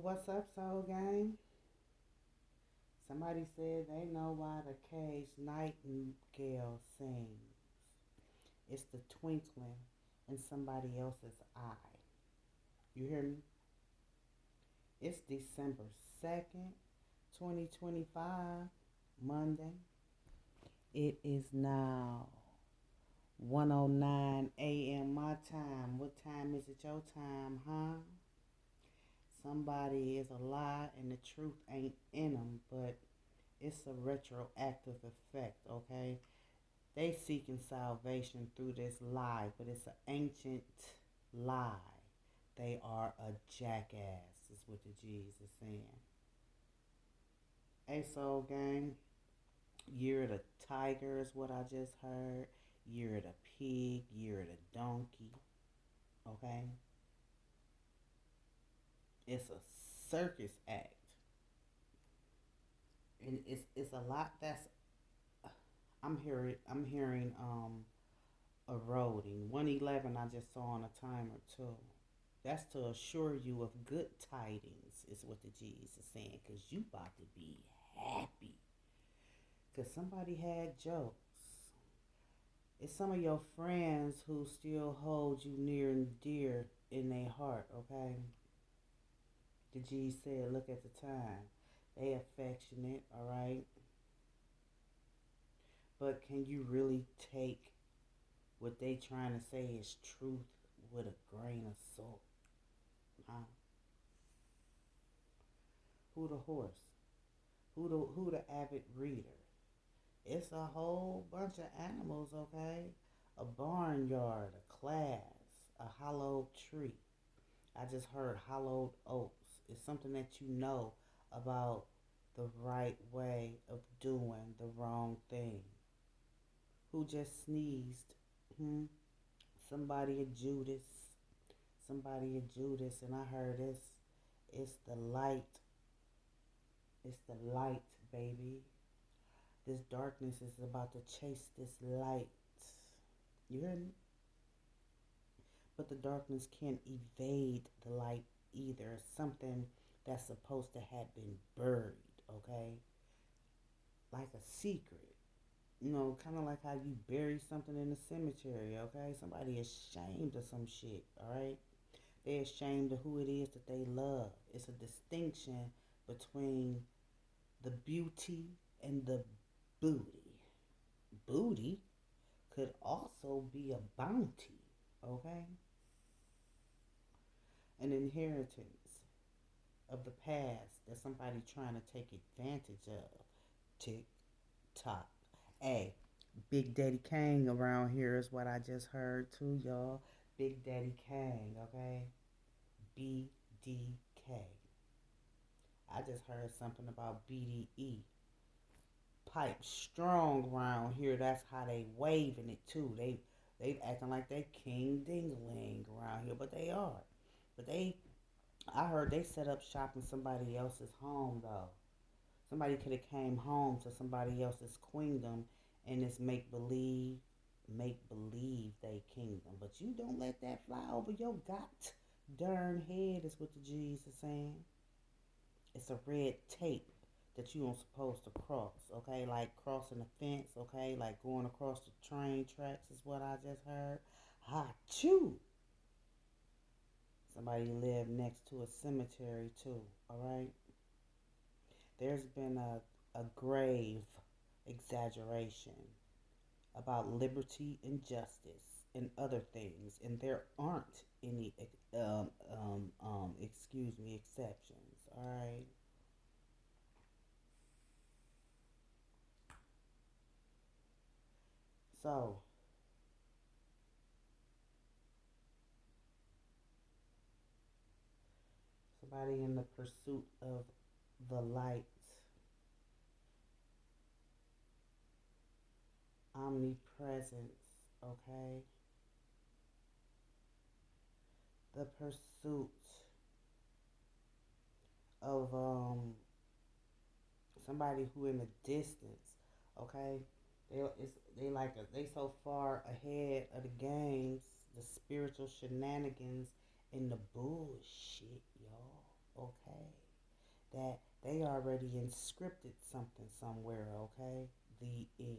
What's up, Soul Gang? Somebody said they know why the caged nightingale sings. It's the twinkling in somebody else's eye. You hear me? It's December 2nd, 2025, Monday. It is now 1:09 a.m. my time. What time is it your time, huh? Somebody is a lie and the truth ain't in them, but it's a retroactive effect, okay? They seeking salvation through this lie, but it's an ancient lie. They are a jackass, is what the G's is saying. Hey, Soul Gang, year of the tiger is what I just heard. Year of the pig, year of the donkey, okay? It's a circus act. And it's a lot that's I'm hearing eroding. 111 I just saw on a timer too. That's to assure you of good tidings is what the G's is saying, cause you about to be happy. Cause somebody had jokes. It's some of your friends who still hold you near and dear in their heart, okay? The G said, look at the time. They affectionate, alright? But can you really take what they trying to say is truth with a grain of salt? Huh? Who the horse? Who the avid reader? It's a whole bunch of animals, okay? A barnyard, a class, a hollowed tree. I just heard hollowed oaks. It's something that you know about the right way of doing the wrong thing. Who just sneezed? Hmm? Somebody a Judas. Somebody a Judas, and I heard it's the light. It's the light, baby. This darkness is about to chase this light. You hear me? But the darkness can't evade the light either. It's something that's supposed to have been buried, okay? Like a secret. You know, kind of like how you bury something in the cemetery, okay? Somebody is ashamed of some shit, alright? They're ashamed of who it is that they love. It's a distinction between the beauty and the booty. Booty could also be a bounty, okay? An inheritance of the past that somebody trying to take advantage of. Tick tock. Hey, Big Daddy Kang around here is what I just heard too, y'all. Big Daddy Kang, okay? BDK. I just heard something about BDE. Pipe strong around here. That's how they waving it too. They acting like they king dingling around here, but they are. But I heard they set up shop in somebody else's home though. Somebody could have came home to somebody else's queendom and it's make believe they kingdom. But you don't let that fly over your got darn head is what the G's are saying. It's a red tape that you aren't supposed to cross, okay? Like crossing the fence, okay? Like going across the train tracks is what I just heard. Ha choo! Somebody lived next to a cemetery too, alright? There's been a grave exaggeration about liberty and justice and other things, and there aren't any, exceptions, alright? So, somebody in the pursuit of the light, omnipresence, okay? The pursuit of somebody who in the distance, okay? They so far ahead of the games, the spiritual shenanigans and the bullshit, y'all. okay? That they already inscripted something somewhere, okay? The end.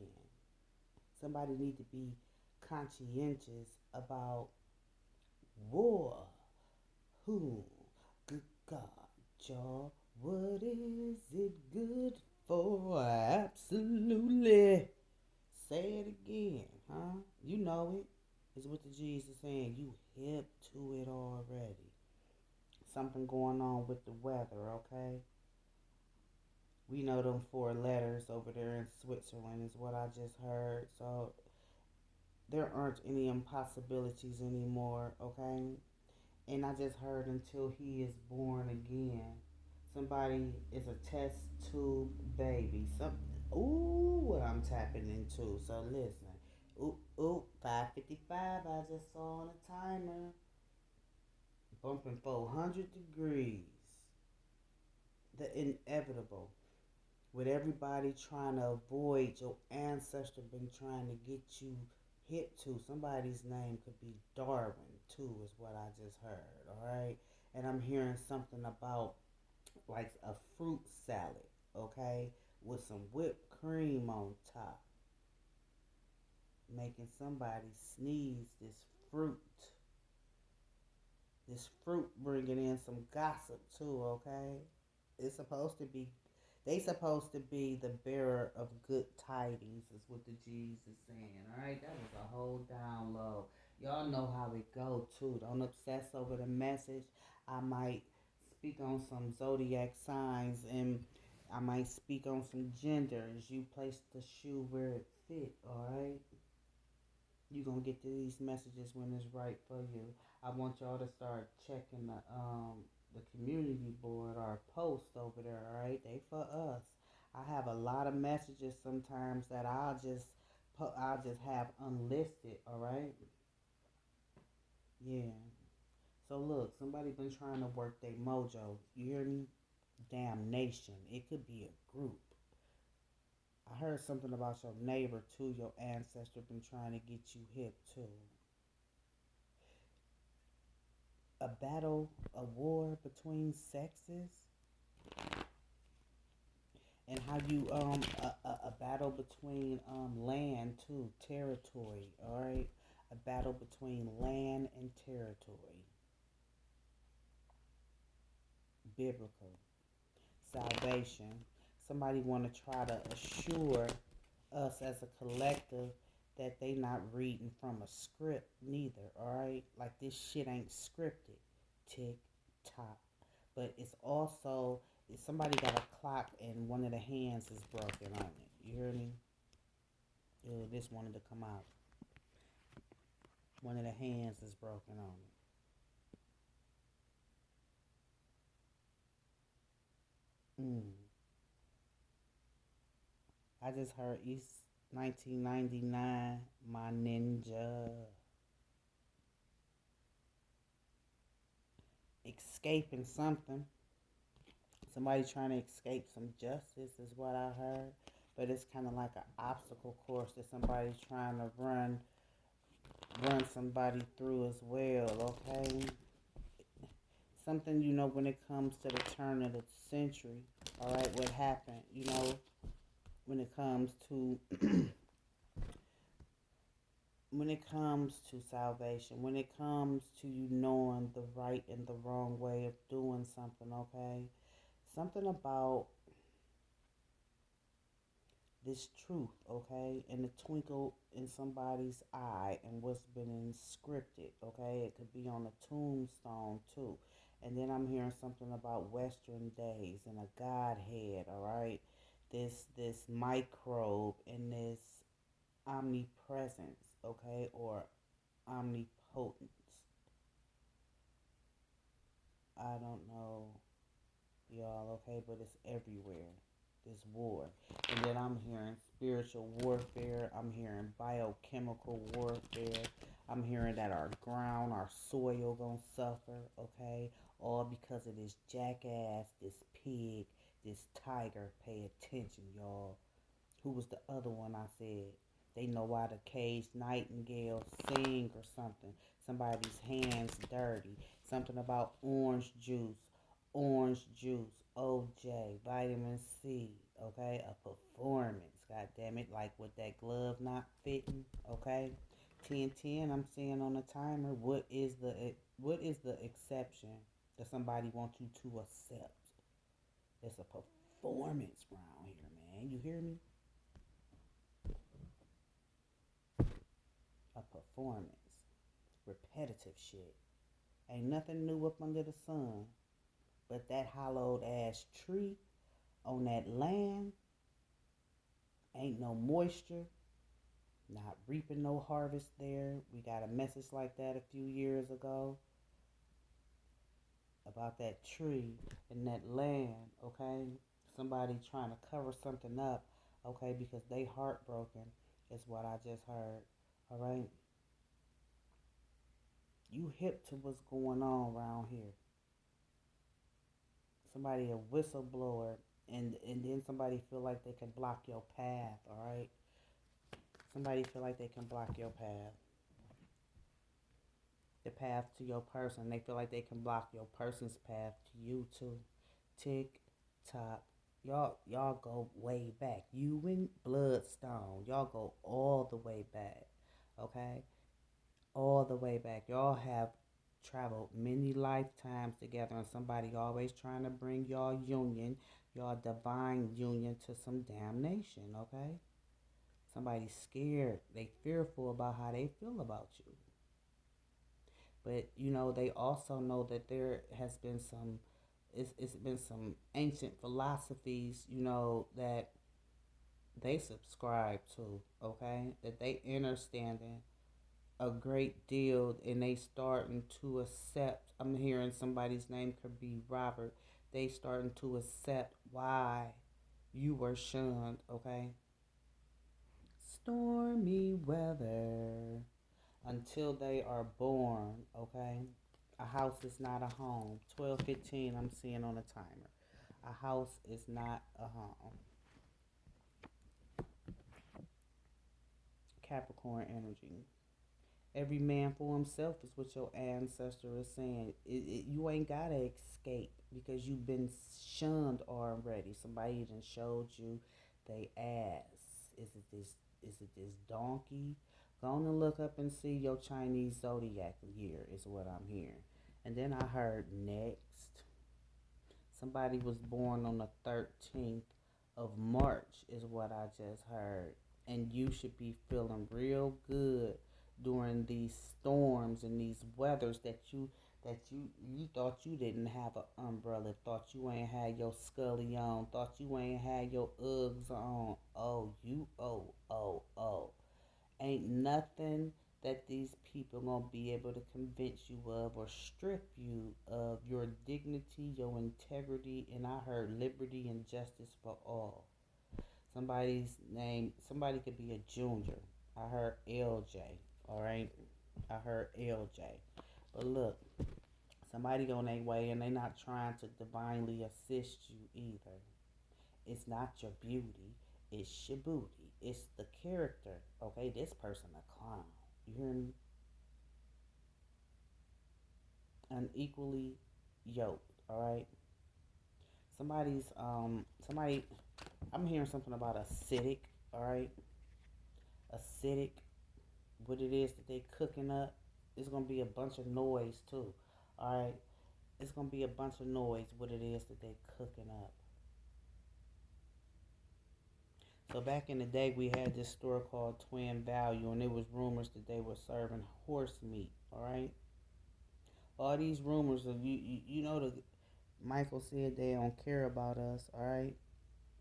Somebody need to be conscientious about war. Who? Good God, y'all. What is it good for? Absolutely. Say it again, huh? You know it. It's what the Jesus saying. You hip to it already. Something going on with the weather, okay? We know them 4 letters over there in Switzerland is what I just heard. So there aren't any impossibilities anymore, okay? And I just heard until he is born again. Somebody is a test tube baby. Ooh, what I'm tapping into. So listen. Ooh, 5:55. I just saw on a timer. Bumping 400 degrees. The inevitable. With everybody trying to avoid your ancestor been trying to get you hit to. Somebody's name could be Darwin too, is what I just heard. All right, and I'm hearing something about like a fruit salad, okay, with some whipped cream on top, making somebody sneeze. Fruit, this fruit bringing in some gossip too, okay. It's supposed to be, they supposed to be the bearer of good tidings, is what the G's is saying. All right, that was a whole download. Y'all know how it go too. Don't obsess over the message. I might speak on some zodiac signs, and I might speak on some genders. You place the shoe where it fit. All right, you gonna get to these messages when it's right for you. I want y'all to start checking the community board or post over there, all right? They for us. I have a lot of messages sometimes that I'll just have unlisted, all right? Yeah. So look, somebody been trying to work their mojo. You hear me? Damnation. It could be a group. I heard something about your neighbor too. Your ancestor been trying to get you hip too. A battle, a war between sexes, and how you a battle between land too, territory. All right, a battle between land and territory. Biblical salvation. Somebody want to try to assure us as a collective that they not reading from a script neither. All right, like this shit ain't scripted. Tick tock, but it's also if somebody got a clock and one of the hands is broken on it. You hear me? Ew, this wanted to come out. One of the hands is broken on it. I just heard East 1999, my ninja. Escaping something. Somebody trying to escape some justice is what I heard. But it's kind of like an obstacle course that somebody's trying to run somebody through as well, okay? Something, when it comes to the turn of the century, all right, what happened, when it comes to when it comes to salvation, when it comes to you knowing the right and the wrong way of doing something, okay? Something about this truth, okay, and the twinkle in somebody's eye and what's been inscripted, okay? It could be on a tombstone too. And then I'm hearing something about Western days and a Godhead, all right? This microbe and this omnipresence, okay, or omnipotence. I don't know, y'all, okay, but it's everywhere. This war. And then I'm hearing spiritual warfare. I'm hearing biochemical warfare. I'm hearing that our ground, our soil gonna suffer, okay? All because of this jackass, this pig, this tiger. Pay attention, y'all. Who was the other one I said? They know why the caged nightingale sing or something. Somebody's hands dirty. Something about orange juice. orange juice, OJ, vitamin C, okay? A performance, god damn it, like with that glove not fitting, okay? 10-10, I'm seeing on the timer. What is the exception that somebody wants you to accept? It's a performance round here, man. You hear me? A performance. Repetitive shit. Ain't nothing new up under the sun. But that hollowed ass tree on that land, ain't no moisture, not reaping no harvest there. We got a message like that a few years ago about that tree and that land, okay? Somebody trying to cover something up, okay, because they heartbroken is what I just heard, all right? You hip to what's going on around here. Somebody a whistleblower and then somebody feel like they can block your path, all right? Somebody feel like they can block your path. The path to your person. They feel like they can block your person's path to you too. Tick tock. Y'all go way back. You and Bloodstone. Y'all go all the way back. Okay? All the way back. Y'all have traveled many lifetimes together and somebody always trying to bring y'all union, y'all divine union to some damnation, okay? Somebody's scared. They fearful about how they feel about you. But they also know that there has been it's been some ancient philosophies, that they subscribe to, okay? That they understanding a great deal and they starting to accept. I'm hearing somebody's name could be Robert. They starting to accept why you were shunned, okay? Stormy weather until they are born, okay? A house is not a home. 12:15 I'm seeing on the timer. A house is not a home. Capricorn energy. Every man for himself is what your ancestor is saying. You ain't gotta escape because you've been shunned already. Somebody done showed you they ass. Is it this donkey? Go on and look up and see your Chinese Zodiac year is what I'm hearing. And then I heard next. Somebody was born on the 13th of March is what I just heard. And you should be feeling real good during these storms and these weathers that you thought you didn't have an umbrella, thought you ain't had your scully on, thought you ain't had your Uggs on. Oh. Ain't nothing that these people gonna be able to convince you of or strip you of your dignity, your integrity, and I heard liberty and justice for all. Somebody could be a junior. I heard LJ, all right? I heard LJ. But look, somebody on their way and they not trying to divinely assist you either. It's not your beauty, it's your booty. It's the character, okay? This person a clown. You hear me? Unequally yoked, all right? Somebody I'm hearing something about acidic, all right? Acidic, what it is that they cooking up. It's gonna be a bunch of noise too, all right? It's gonna be a bunch of noise what it is that they cooking up. So back in the day, we had this store called Twin Value, and it was rumors that they were serving horse meat. All right, all these rumors of the Michael said they don't care about us. All right,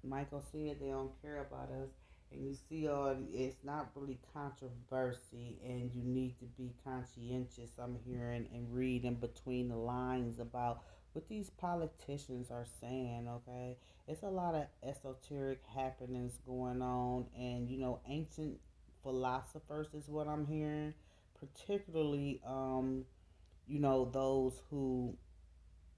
Michael said they don't care about us, and you see, it's not really controversy, and you need to be conscientious. I'm hearing and reading between the lines about what these politicians are saying. Okay, it's a lot of esoteric happenings going on, and ancient philosophers is what I'm hearing, particularly those who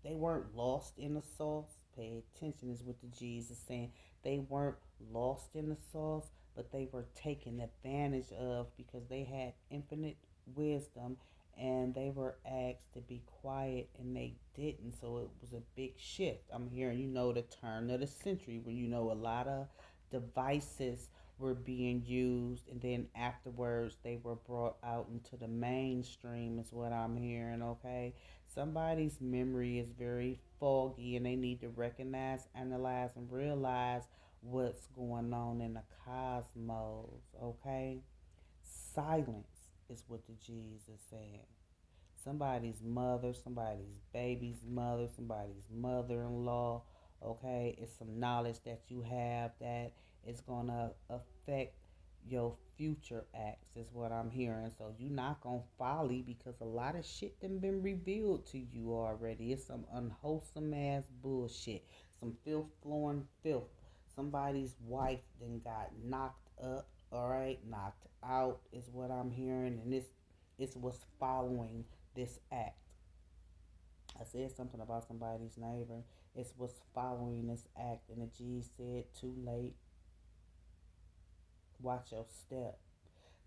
they weren't lost in the sauce. Pay attention is what the G's is saying. They weren't lost in the sauce, but they were taken advantage of because they had infinite wisdom and they were asked to be quiet and they didn't, so it was a big shift. I'm hearing, the turn of the century when a lot of devices were being used, and then afterwards they were brought out into the mainstream is what I'm hearing. Okay, somebody's memory is very foggy and they need to recognize, analyze, and realize what's going on in the cosmos. Okay, silence is what the G's is saying. Somebody's mother, somebody's baby's mother, somebody's mother-in-law. Okay, it's some knowledge that you have that is gonna affect your future acts is what I'm hearing. So you're not gonna folly because a lot of shit done been revealed to you already. It's some unwholesome ass bullshit. Some filth flowing filth. Somebody's wife then got knocked up, alright, knocked out is what I'm hearing, and this is what's following this act. I said something about somebody's neighbor. It's what's following this act. And the G said, too late. Watch your step.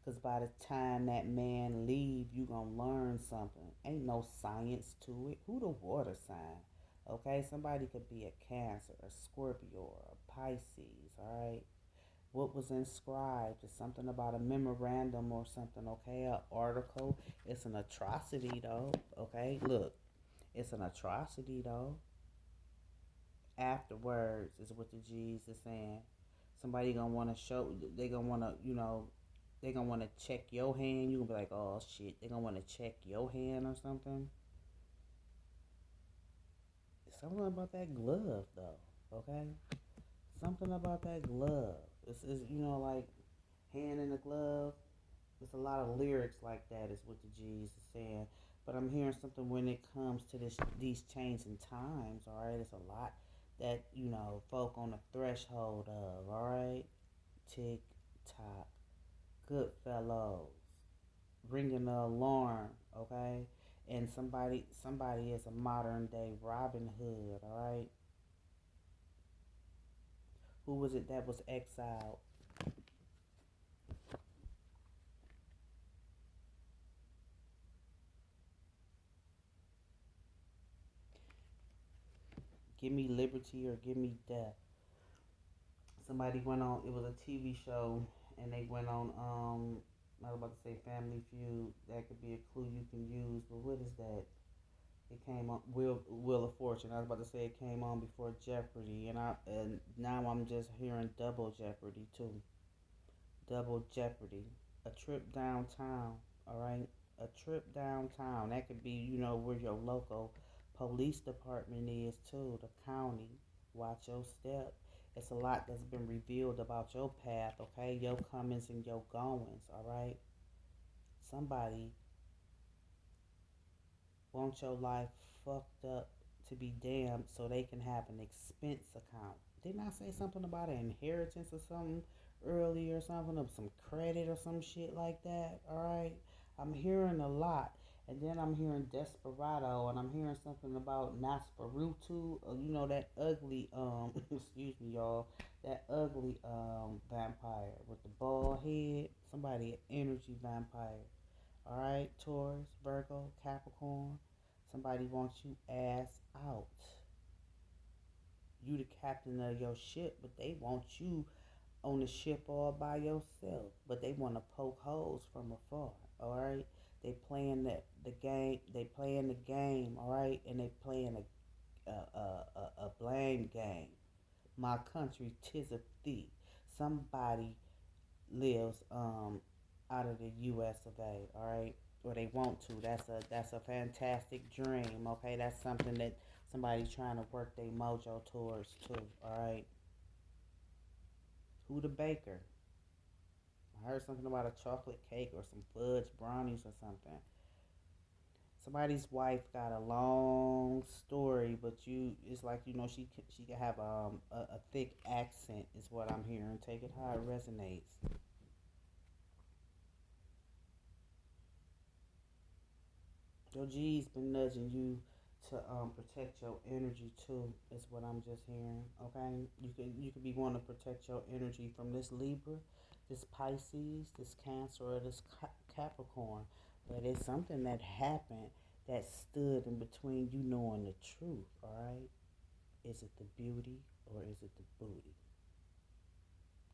Because by the time that man leave, you going to learn something. Ain't no science to it. Who the water sign? Okay, somebody could be a Cancer, a Scorpio, or a Pisces, all right? What was inscribed is something about a memorandum or something, okay? An article. It's an atrocity, though, okay? Look, it's an atrocity, though. Afterwards is what the G's is saying. Somebody gonna want to show, they gonna want to, they gonna want to check your hand. You gonna be like, oh shit, they gonna want to check your hand or something. Something about that glove, though, okay? Something about that glove. It's like hand in the glove. There's a lot of lyrics like that is what the G's is saying. But I'm hearing something when it comes to these changing times, all right? It's a lot that, folk on the threshold of, all right? Tick tock, Goodfellows, ringing the alarm, okay? And somebody is a modern day Robin Hood, all right? Who was it that was exiled? Give me liberty or give me death. Somebody went on, it was a TV show, and they went on, I was about to say Family Feud. That could be a clue you can use, but what is that? It came on Wheel of Fortune. I was about to say it came on before Jeopardy, and now I'm just hearing Double Jeopardy too. Double Jeopardy. A trip downtown. All right, a trip downtown. That could be where your local police department is too. The county. Watch your step. It's a lot that's been revealed about your path. Okay, your comings and your goings. All right. Somebody want your life fucked up to be damned so they can have an expense account. Didn't I say something about an inheritance or something earlier or something of some credit or some shit like that? Alright? I'm hearing a lot. And then I'm hearing Desperado, and I'm hearing something about Nasparutu, that ugly, excuse me, y'all, that ugly vampire with the bald head. Somebody, an energy vampire. All right, Taurus, Virgo, Capricorn. Somebody wants you ass out. You the captain of your ship, but they want you on the ship all by yourself. But they want to poke holes from afar. All right, they playing the game. They playing the game. All right, and they playing a blame game. My country, 'tis of thee. Somebody lives out of the U.S. of A. All right, or they want to. That's a fantastic dream. Okay, that's something that somebody's trying to work their mojo towards too. All right, who the baker? I heard something about a chocolate cake or some fudge brownies or something. Somebody's wife got a long story, but it's like she can have a thick accent is what I'm hearing. Take it how it resonates. Your G's been nudging you to protect your energy too. Is what I'm just hearing. Okay, you could be wanting to protect your energy from this Libra, this Pisces, this Cancer, or this Capricorn. But it's something that happened that stood in between you knowing the truth, all right? Is it the beauty or is it the booty?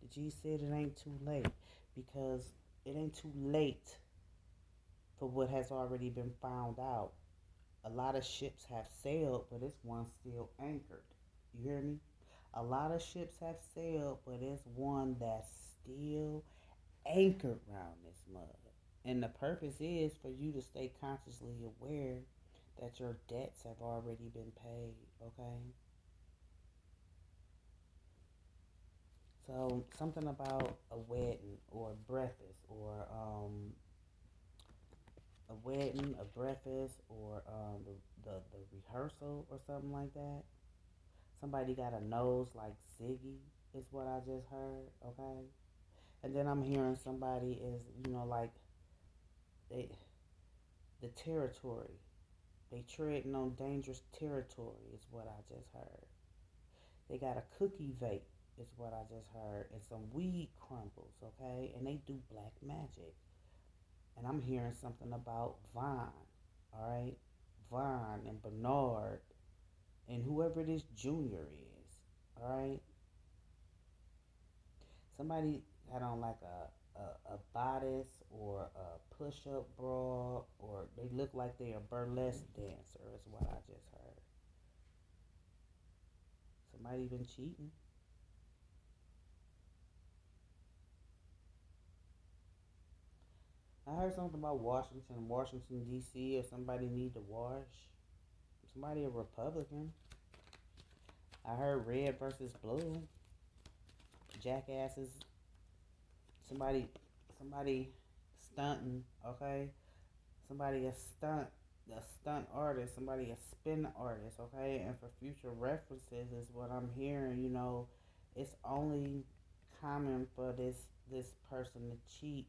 The G said it ain't too late because it ain't too late for what has already been found out. A lot of ships have sailed, but it's one still anchored. You hear me? A lot of ships have sailed, but it's one that's still anchored around this mud. And the purpose is for you to stay consciously aware that your debts have already been paid, okay? So something about a wedding or a breakfast or a wedding, a breakfast, or the rehearsal or something like that. Somebody got a nose like Ziggy is what I just heard, okay? And then I'm hearing somebody is, like they the territory. They treading on dangerous territory is what I just heard. They got a cookie vape is what I just heard and some weed crumbles, okay? And they do black magic. And I'm hearing something about Vaughn, all right? Vaughn and Bernard and whoever this junior is, all right? Somebody had on like a bodice or a push-up bra, or they look like they're a burlesque dancer is what I just heard. Somebody been cheating. I heard something about Washington D.C. If somebody need to wash. Somebody a Republican. I heard red versus blue. Jackasses. Somebody, somebody stunting. Okay, somebody a stunt artist. Somebody a spin artist. Okay, and for future references is what I'm hearing. It's only common for this person to cheat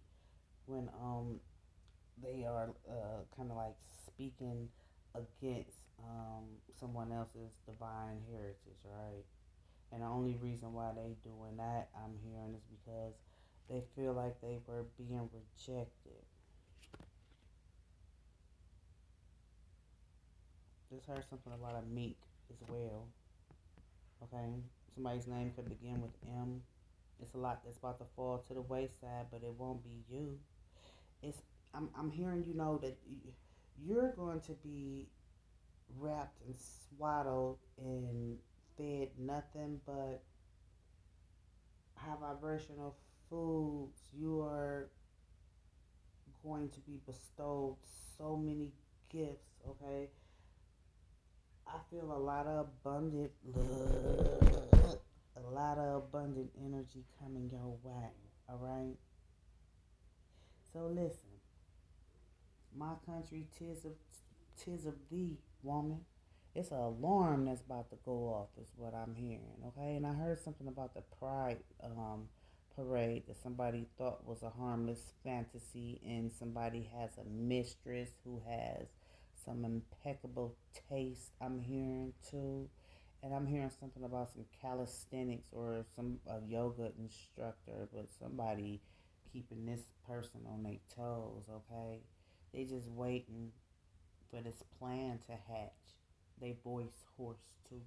when they are kind of like speaking against someone else's divine heritage, right? And the only reason why they doing that, I'm hearing, is because they feel like they were being rejected. Just heard something about a meek as well. Okay, somebody's name could begin with M. It's a lot that's about to fall to the wayside, but it won't be you. It's I'm hearing that you're going to be wrapped and swaddled and fed nothing but high vibrational foods. You are going to be bestowed so many gifts, okay? I feel a lot of abundant love, a lot of abundant energy coming your way, all right? So listen, my country, tis of thee, woman. It's an alarm that's about to go off, is what I'm hearing, okay? And I heard something about the Pride parade that somebody thought was a harmless fantasy, and somebody has a mistress who has some impeccable taste, I'm hearing too. And I'm hearing something about some calisthenics or some yoga instructor, but somebody keeping this person on their toes, okay? They just waiting for this plan to hatch. They voice hoarse too.